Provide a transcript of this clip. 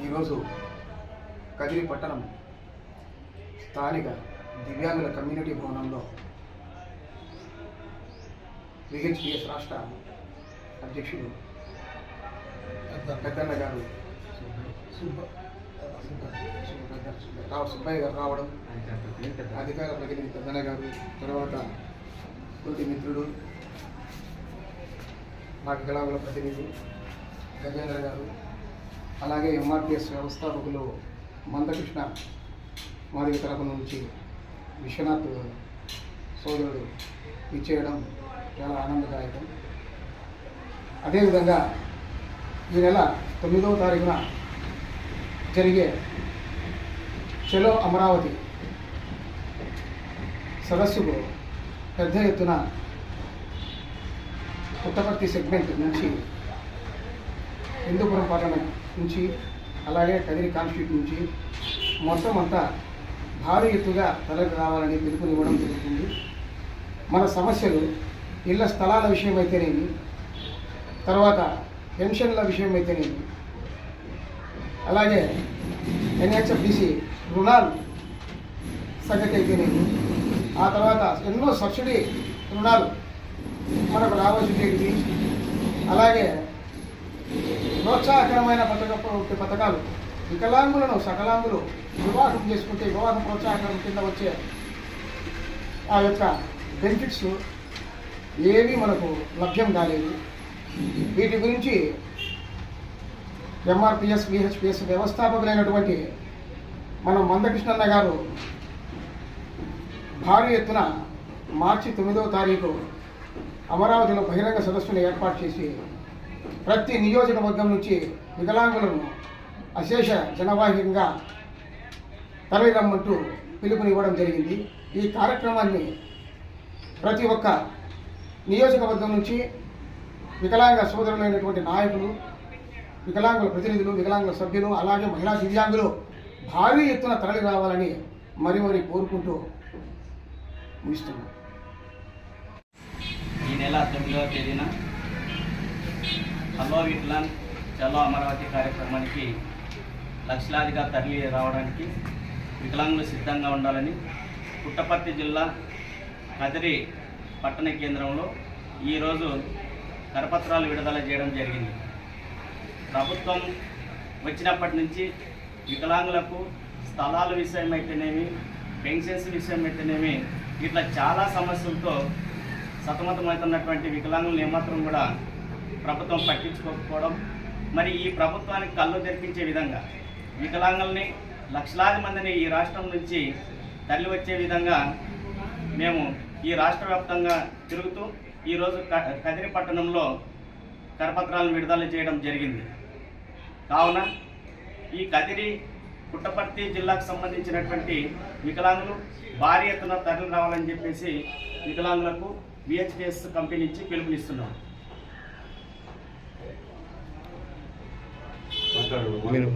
ఈరోజు కదిరి పట్టణం స్థానిక దివ్యాంగుల కమ్యూనిటీ భవనంలో విహెచ్పిఎస్ రాష్ట్ర అధ్యక్షుడు పెద్దన్న గారు సుబ్బయ్య గారు రావడం, అధికార ప్రతినిధి పెద్దన్న గారు, తర్వాత తోటి మిత్రుడు మా వికలాంగుల ప్రతినిధి గజేంద్ర గారు, అలాగే ఎంఆర్పిఎస్ వ్యవస్థాపకులు మందకృష్ణ మాదిగ తరపు నుంచి విశ్వనాథ్ సోదరుడు ఇచ్చేయడం చాలా ఆనందదాయకం. అదేవిధంగా ఈ నెల 9వ తారీఖున జరిగే చలో అమరావతి సదస్సుకు పెద్ద ఎత్తున పుట్టపర్తి సెగ్మెంట్ నుంచి, హిందూపురం పార్లమెంట్ నుంచి, అలాగే కదిరి కాన్స్టిట్యూట్ నుంచి మొత్తం అంతా భారీ ఎత్తుగా తరలి రావాలని పిలుపునివ్వడం జరుగుతుంది. మన సమస్యలు ఇళ్ల స్థలాల విషయం అయితేనేమి, తర్వాత పెన్షన్ల విషయం అయితేనేమి, అలాగే ఎన్హెచ్ఎఫ్డిసి రుణాలు సంగతి అయితేనేమి, ఆ తర్వాత ఎన్నో సబ్సిడీ రుణాలు మనకు రావాల్సినవి, అలాగే ప్రోత్సాహకరమైన పథకాలు, వికలాంగులను సకలాంగులు వివాహం చేసుకుంటే వివాహ ప్రోత్సాహకరం కింద వచ్చే ఆ యొక్క బెనిఫిట్స్ ఏవి మనకు లభ్యం కాలేదు. వీటి గురించి ఎంఆర్పిఎస్ విహెచ్పిఎస్ వ్యవస్థాపకులైనటువంటి మన మందకృష్ణన్న గారు భారీ ఎత్తున మార్చి 9వ తారీఖు అమరావతిలో బహిరంగ సదస్సును ఏర్పాటు చేసి ప్రతి నియోజకవర్గం నుంచి వికలాంగులను అశేష జనవాహికంగా తరలిరమ్మంటూ పిలుపునివ్వడం జరిగింది. ఈ కార్యక్రమాన్ని ప్రతి ఒక్క నియోజకవర్గం నుంచి వికలాంగ సోదరులైనటువంటి నాయకులు, వికలాంగుల ప్రతినిధులు, వికలాంగుల సభ్యులు, అలాగే మహిళా దివ్యాంగులు భారీ ఎత్తున తరలి రావాలని మరీ కోరుకుంటూ ముగిస్తున్నాం. ఈ నెల 9వ తేదీన హలో వికలాంగ్ చలో అమరావతి కార్యక్రమానికి లక్షలాదిగా తరలి రావడానికి వికలాంగులు సిద్ధంగా ఉండాలని పుట్టపర్తి జిల్లా కదిరి పట్టణ కేంద్రంలో ఈరోజు కరపత్రాలు విడుదల చేయడం జరిగింది. ప్రభుత్వం వచ్చినప్పటి నుంచి వికలాంగులకు స్థలాల విషయం అయితేనేమి, పెన్షన్స్ విషయం అయితేనేమి, ఇట్లా చాలా సమస్యలతో సతమతమవుతున్నటువంటి వికలాంగులను ఏమాత్రం కూడా ప్రభుత్వం పట్టించుకోకపోవడం, మరి ఈ ప్రభుత్వానికి కళ్ళు తెరిపించే విధంగా వికలాంగుల్ని లక్షలాది మందిని ఈ రాష్ట్రం నుంచి తరలి వచ్చే విధంగా మేము ఈ రాష్ట్ర వ్యాప్తంగా తిరుగుతూ ఈరోజు కదిరి పట్టణంలో కరపత్రాలను విడుదల చేయడం జరిగింది. కావున ఈ కదిరి పుట్టపర్తి జిల్లాకు సంబంధించినటువంటి వికలాంగులు భారీ ఎత్తున తరలి రావాలని చెప్పేసి వికలాంగులకు విహెచ్పిఎస్ కంపెనీ నుంచి పిలుపునిస్తున్నాం. మీరు